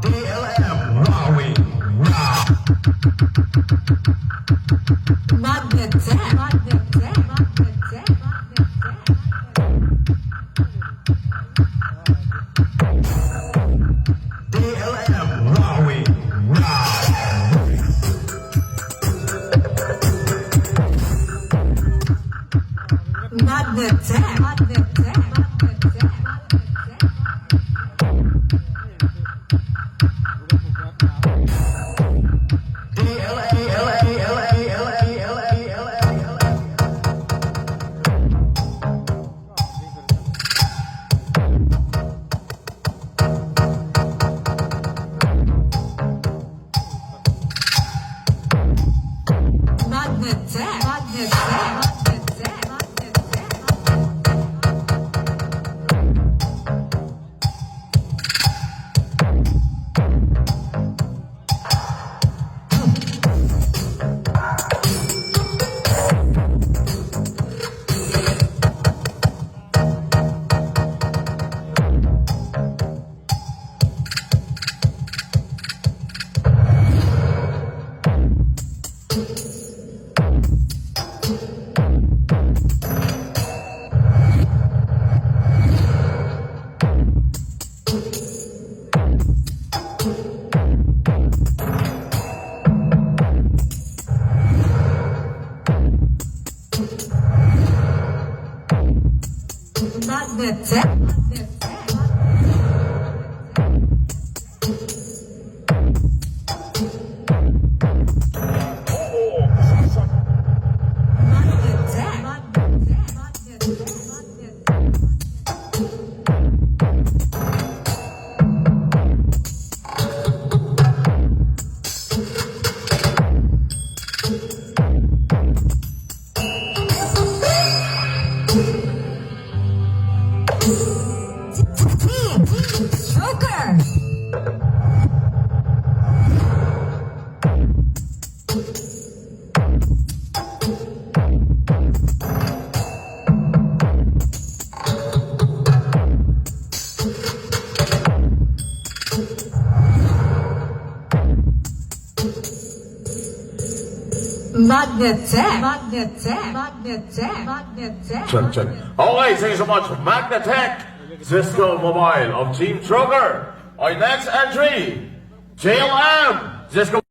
DLM Rawing Raw. Magnet Tech. Magnet Tech. Magnet Tech. DLM Rawing Raw. Magnet Tech. Magnet Tech. Magnet Tech. Magnet Tech. Magnet Tech. Magnet Tech. Magnet Tech. Magnet Tech. Magnet Tech. Magnet Tech. Magnet Tech. Magnet Tech. Magnet Tech. Joker. Magnet Tech. Magnet Tech. Magnet Tech. Magnet Tech. Check. Okay, thank you so much. Magnatech, Cisco Mobile of Team Trucker. Our next entry, JLM, Cisco